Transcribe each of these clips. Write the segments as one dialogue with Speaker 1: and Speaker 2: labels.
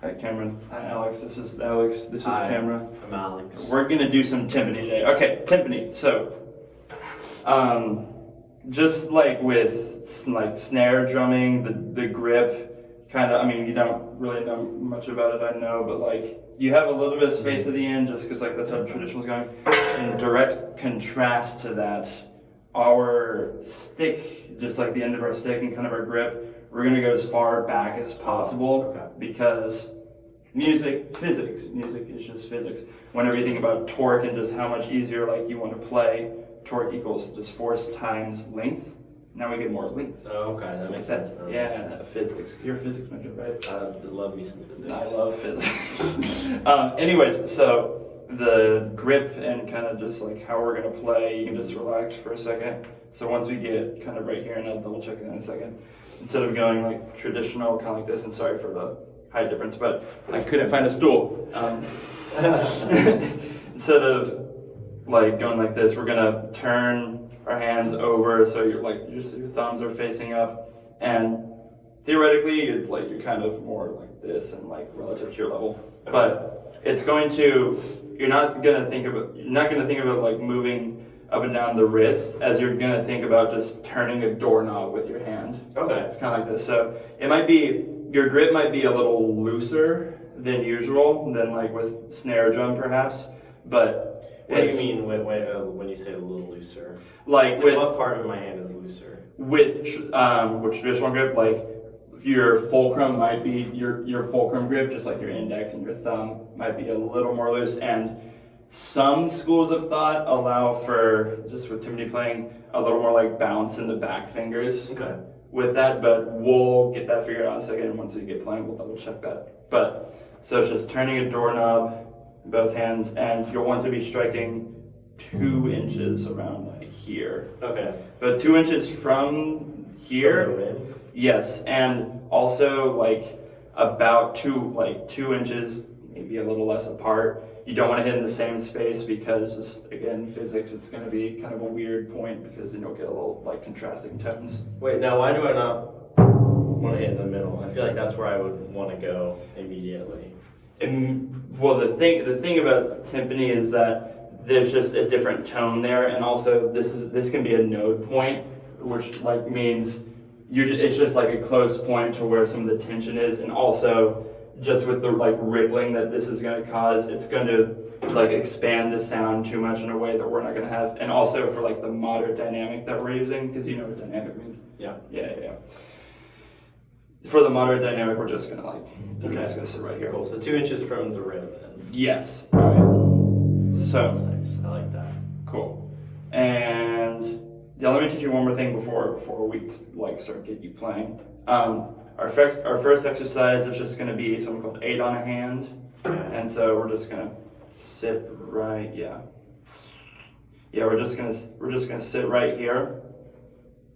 Speaker 1: Hi Cameron. Hi Alex. This is Alex. This is Cameron.
Speaker 2: I'm Alex.
Speaker 1: We're gonna do some timpani today. Okay, timpani. So, just like with like snare drumming, the grip kind of. I mean, you don't really know much about it, I know, but like you have a little bit of space at the end, just because like that's how traditional's going. In direct contrast to that, our stick, just like the end of our stick and kind of our grip, we're gonna go as far back as possible because music is just physics. Whenever you think about torque and just how much easier like you want to play, torque equals just force times length. Now we get more length.
Speaker 2: Oh, okay, that makes sense.
Speaker 1: Physics. You're a physics major, right?
Speaker 2: I love me some physics.
Speaker 1: I love physics. Anyways, so the grip and kind of just like how we're gonna play, you can just relax for a second. So once we get kind of right here, and I'll double check it in a second, instead of going like traditional, kind of like this, and sorry for the height difference, but I couldn't find a stool. Instead of like going like this, we're gonna turn our hands over so you're like your thumbs are facing up, and theoretically it's like you're kind of more like this and like relative to your level. But it's going to, you're not gonna think of it like moving up and down the wrist as you're gonna think about just turning a doorknob with your hand.
Speaker 2: Okay.
Speaker 1: It's kind of like this. So it might be, your grip might be a little looser than usual, than like with snare drum perhaps, but
Speaker 2: what do you mean when you say a little looser?
Speaker 1: Like with
Speaker 2: what part of my hand is looser?
Speaker 1: With traditional grip, like your fulcrum might be your fulcrum grip, just like your index and your thumb might be a little more loose, and some schools of thought allow for, just with timpani playing, a little more like bounce in the back fingers.
Speaker 2: Okay.
Speaker 1: With that, but we'll get that figured out in a second. Once we get playing, we'll double check that. But so it's just turning a doorknob in both hands, and you'll want to be striking 2 inches around like here.
Speaker 2: Okay.
Speaker 1: But 2 inches from here.
Speaker 2: From the rim?
Speaker 1: Yes, and also like about 2 inches, maybe a little less apart. You don't want to hit in the same space because, just, again, physics, it's going to be kind of a weird point because then you'll get a little like contrasting tones.
Speaker 2: Wait, now why do I not want to hit in the middle? I feel like that's where I would want to go immediately.
Speaker 1: Well, the thing about timpani is that there's just a different tone there, and also this can be a node point, which like means it's just like a close point to where some of the tension is, and also just with the like rippling that this is going to cause, it's going to like expand the sound too much in a way that we're not going to have, and also for like the moderate dynamic that we're using, because you know what dynamic means. Yeah. For the moderate dynamic, we're just gonna we're just gonna sit right here.
Speaker 2: Cool. So 2 inches from the rim then.
Speaker 1: Yes. All right. So
Speaker 2: that's nice. I like that.
Speaker 1: Cool. And yeah, let me teach you one more thing before we like start getting you playing. Our first exercise is just gonna be something called 8 on a hand, and so we're just gonna sit right. We're just gonna sit right here.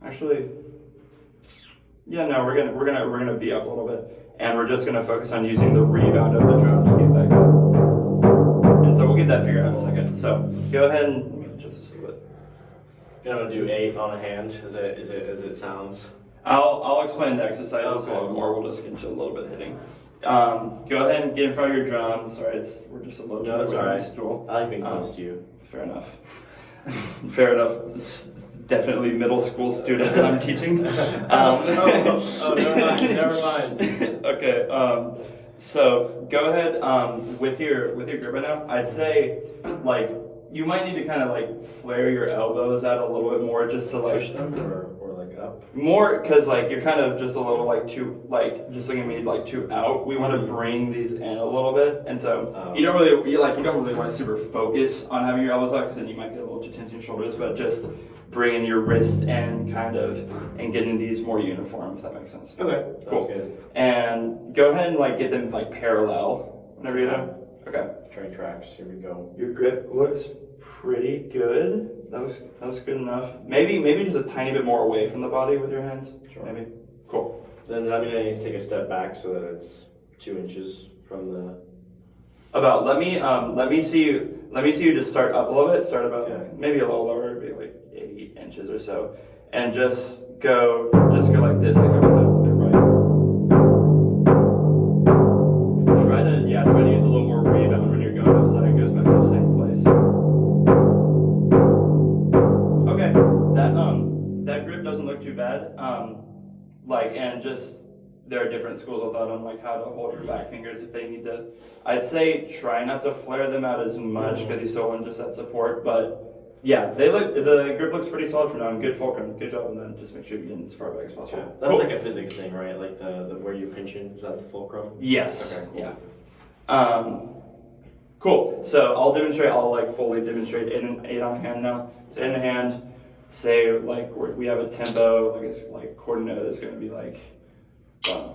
Speaker 1: Actually. Yeah, no, we're gonna be up a little bit, and we're just gonna focus on using the rebound of the drum to get back up. And so we'll get that figured out in a second. So go ahead and just a little bit.
Speaker 2: You know, do 8 on a hand as it sounds.
Speaker 1: I'll explain the exercise a little more. We'll just get into a little bit of hitting. Go ahead and get in front of your drum. Sorry, we're just a little bit away from the stool.
Speaker 2: I like being close to you.
Speaker 1: Fair enough. Fair enough. Definitely middle school student that I'm teaching.
Speaker 2: Never mind.
Speaker 1: Okay, so go ahead with your grip right now. I'd say like you might need to kind of like flare your elbows out a little bit more, just to like
Speaker 2: push them or like up.
Speaker 1: More because like you're kind of just a little like too like just looking at me like too out. We want to bring these in a little bit, and so you don't really want to super focus on having your elbows out, because then you might get a little too tense in your shoulders, but just bringing your wrist in and getting these more uniform, if that makes sense.
Speaker 2: Okay,
Speaker 1: cool.
Speaker 2: Good.
Speaker 1: And go ahead and like get them like parallel whenever you know. Okay.
Speaker 2: Train tracks. Here we go.
Speaker 1: Your grip looks pretty good. That was good enough. Maybe just a tiny bit more away from the body with your hands.
Speaker 2: Sure.
Speaker 1: Maybe. Cool.
Speaker 2: Then that means I need to take a step back so that it's 2 inches from the.
Speaker 1: About let me see you just start up a little bit. Start about maybe a little lower, maybe like 8 inches or so, and just go like this a couple times. Right. like, and just, there are different schools of thought on like how to hold your back fingers if they need to. I'd say try not to flare them out as much because you still want just that support, but yeah, the grip looks pretty solid for now, and good fulcrum, good job, and then just make sure you get in as far back as possible.
Speaker 2: Okay. That's like a physics thing, right? Like the where you pinch in, is that the fulcrum?
Speaker 1: Yes.
Speaker 2: Okay, cool.
Speaker 1: Yeah. Cool. So I'll like fully demonstrate 8 on hand now. So in the hand, say like we have a tempo, like it's like quarter note is going to be like 1.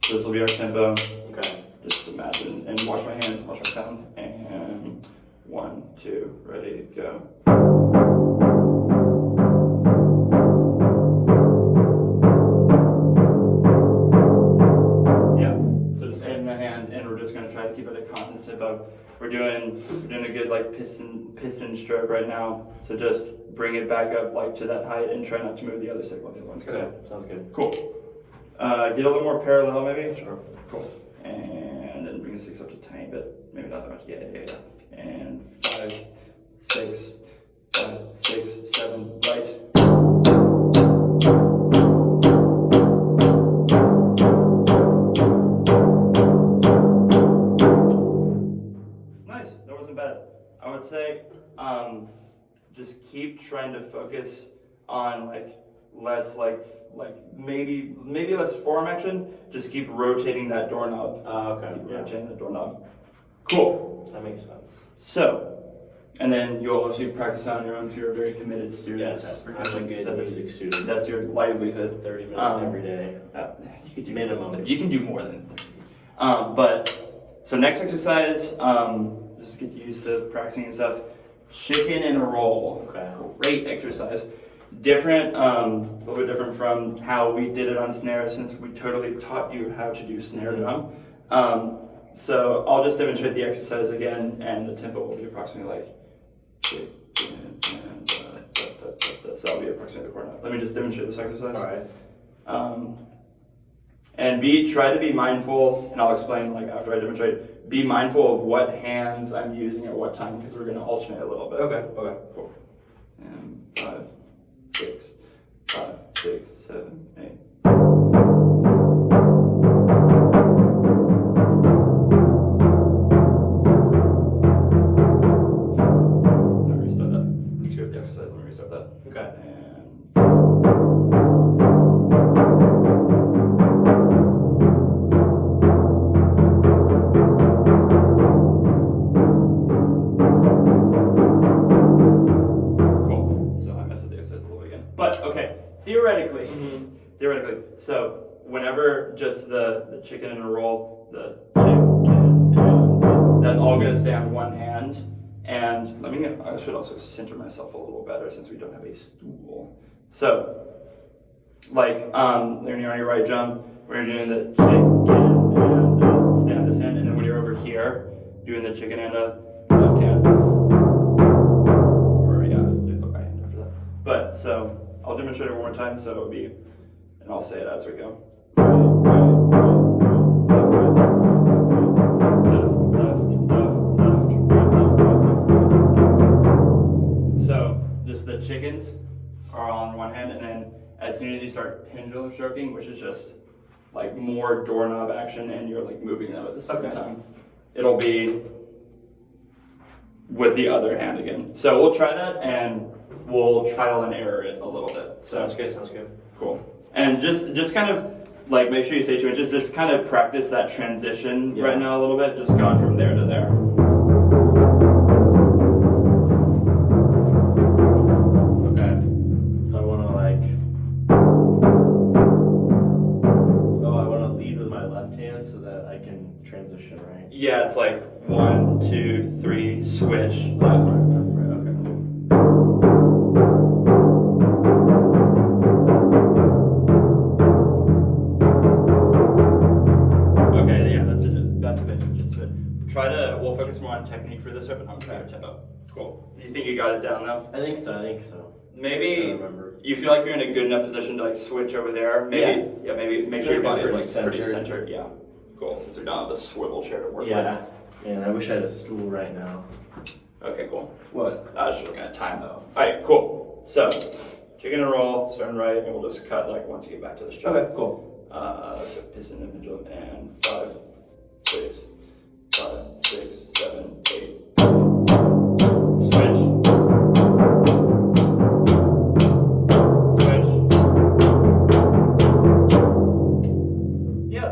Speaker 1: So this will be our tempo.
Speaker 2: Okay.
Speaker 1: Just imagine and watch my hands, watch my sound, and 1, 2, ready, go. Just going to try to keep it a constant tempo. We're doing a good like piston stroke right now. So just bring it back up like to that height and try not to move the other stick while the other one's going.
Speaker 2: Okay, sounds good.
Speaker 1: Cool. Get a little more parallel maybe.
Speaker 2: Sure.
Speaker 1: Cool. And then bring the sticks up just a tiny bit. Maybe not that much. Yeah. And 5, 6, 5, 6, 7, right. I would say just keep trying to focus on like less like maybe less forearm action. Just keep rotating that doorknob.
Speaker 2: Okay.
Speaker 1: Keep rotating the doorknob. Cool.
Speaker 2: That makes sense.
Speaker 1: So, and then you'll also practice on your own because you're a very committed student.
Speaker 2: Yes, I'm a good music student.
Speaker 1: That's your livelihood.
Speaker 2: 30 minutes every day.
Speaker 1: You can do
Speaker 2: minimum.
Speaker 1: You can do more than 30. But so next exercise. Just get used to practicing and stuff. Chicken and roll.
Speaker 2: Okay.
Speaker 1: Great exercise. Different, a little bit different from how we did it on snare since we totally taught you how to do snare drum. So I'll just demonstrate the exercise again, and the tempo will be approximately like chicken and so that'll be approximately the chord note. Let me just demonstrate this exercise.
Speaker 2: All right.
Speaker 1: And try to be mindful, and I'll explain like after I demonstrate. Be mindful of what hands I'm using at what time because we're going to alternate a little bit.
Speaker 2: Okay.
Speaker 1: Cool. And 5, 6, 5, 6, 7, 8. Let me restart that. Let's go with the exercise. Let me restart that.
Speaker 2: Okay.
Speaker 1: Theoretically, so whenever just the chicken and a roll, the chicken and that's all going to stay on one hand. And I should also center myself a little better since we don't have a stool. So, like, when you're on your right drum, we're doing the chicken and stay on this hand, and then when you're over here, doing the chicken and a left hand. Or yeah, do the right hand after that. But so I'll demonstrate it one more time, so it'll be. And I'll say it as we go. Left, so just the chickens are on one hand, and then as soon as you start pendulum stroking, which is just like more doorknob action, and you're like moving them at the same time, it'll be with the other hand again. So we'll try that, and we'll trial and error it a little bit. So
Speaker 2: sounds good.
Speaker 1: Cool. And just kind of like make sure you stay 2 inches. Just kind of practice that transition right now a little bit. Just going from there to there.
Speaker 2: Okay. So I want to lead with my left hand so that I can transition, right?
Speaker 1: Yeah, it's like 1, 2, 3, switch, left, right. We'll focus more on technique for this, but I'm trying to tempo. Cool. Do you think you got it down though?
Speaker 2: I think so.
Speaker 1: Maybe you feel like you're in a good enough position to like switch over there. Maybe, maybe make sure your body is like pretty centered. Yeah. Cool. Since we don't have a swivel chair to work with.
Speaker 2: Yeah, and I wish I had a stool right now.
Speaker 1: Okay, cool.
Speaker 2: What?
Speaker 1: I was just looking at time though. Alright, cool. So, chicken and roll, starting right, and we'll just cut like once you get back to the strum.
Speaker 2: Okay, cool.
Speaker 1: So piston and pendulum, and 5, 6, 5, 6, 7, 8. Switch. Switch. Yeah,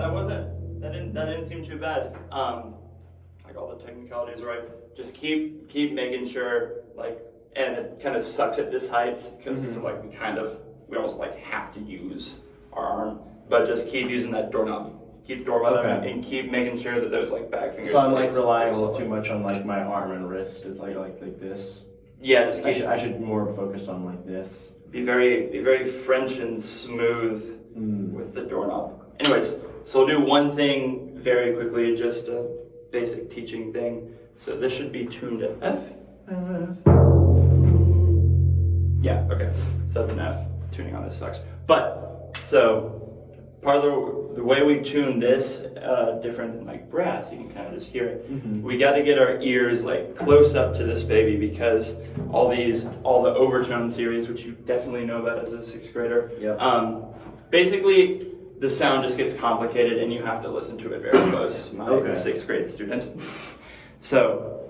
Speaker 1: that didn't seem too bad. Like all the technicalities are right. Just keep making sure, like, and it kind of sucks at this height because like we almost like have to use our arm, but just keep using that doorknob. Keep door bottom and keep making sure that those like back fingers.
Speaker 2: So I'm like relying a little too much on like my arm and wrist, like this.
Speaker 1: Yeah, just keep.
Speaker 2: I should more focus on like this.
Speaker 1: Be very French and smooth with the doorknob. Anyways, so we'll do one thing very quickly, just a basic teaching thing. So this should be tuned at F. Yeah, okay. So that's an F. Tuning on this sucks. But, so, part of the way we tune this, different than like brass, you can kind of just hear it. We got to get our ears like close up to this baby because all the overtone series, which you definitely know about as a 6th grader, basically the sound just gets complicated and you have to listen to it very close. My 6th grade student. So,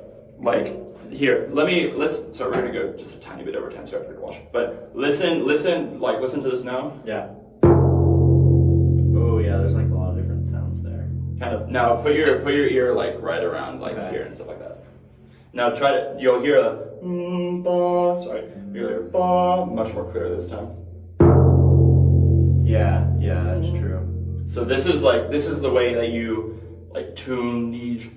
Speaker 1: like, here, so we're gonna go just a tiny bit over time, sorry for the wash. But listen to this now.
Speaker 2: Yeah. Oh yeah, there's like a lot of different sounds there.
Speaker 1: Kind of. Now put your ear like right around like here and stuff like that. Now you'll hear a ba, sorry, you'll hear ba much more clearly this time.
Speaker 2: Yeah, that's true.
Speaker 1: So this is the way that you like tune these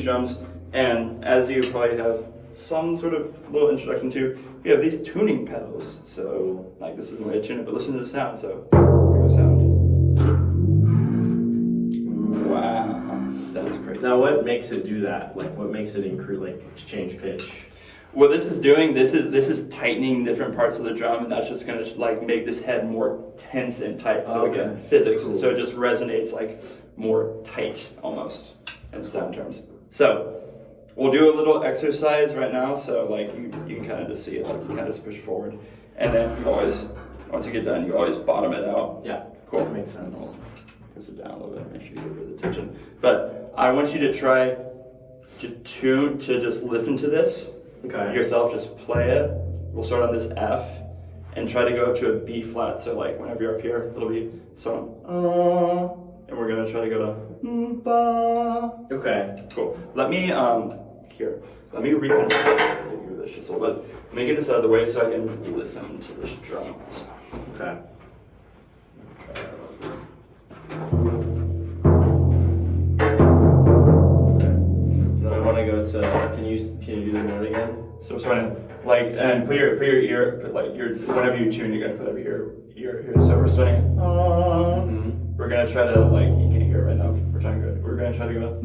Speaker 1: drums. And as you probably have some sort of little introduction to, we have these tuning pedals. So like this is the way to tune it, but listen to the sound. So here goes sound. Wow, that's crazy.
Speaker 2: Now what makes it do that? Like what makes it change pitch?
Speaker 1: What this is tightening different parts of the drum, and that's just gonna like make this head more tense and tight. So again, physics. Cool. So it just resonates like more tight almost in sound terms. So we'll do a little exercise right now. So like you can kind of just see it, like you kind of just push forward, and then you always, once you get done, you always bottom it out.
Speaker 2: Yeah,
Speaker 1: cool.
Speaker 2: That makes sense.
Speaker 1: Push it down a little bit, make sure you get rid of the tension. But I want you to try to just listen to this.
Speaker 2: Okay.
Speaker 1: Yourself, just play it. We'll start on this F and try to go up to a B flat. So like whenever you're up here, it'll be so and we're gonna try to go to ba.
Speaker 2: Okay.
Speaker 1: Cool. Let me reconfigure this just a little bit. Let me get this out of the way so I can listen to this drum.
Speaker 2: Okay. I want to go to. Can you do the note again?
Speaker 1: So starting like and put your ear whenever you tune, you're gonna put over your ear here. So we're starting. We're gonna try to like you can't hear it right now. We're gonna try to go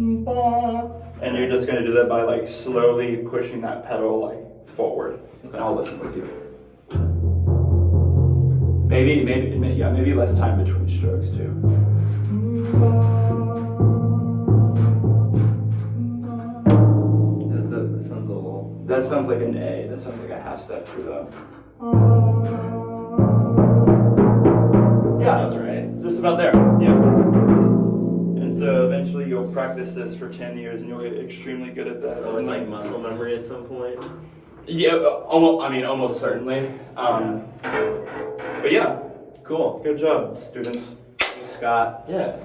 Speaker 1: and you're just gonna do that by like slowly pushing that pedal like forward. Okay. And I'll listen with you. Maybe less time between strokes too.
Speaker 2: That sounds a little.
Speaker 1: That sounds like an A. That sounds like a half step through the. Yeah, that's right. Just about there. Yeah. And so eventually you'll practice this for 10 years and you'll get extremely good at that.
Speaker 2: Oh, it's like muscle memory at some point.
Speaker 1: Yeah, almost certainly. But yeah,
Speaker 2: cool.
Speaker 1: Good job, student.
Speaker 2: Thanks, Scott.
Speaker 1: Yeah.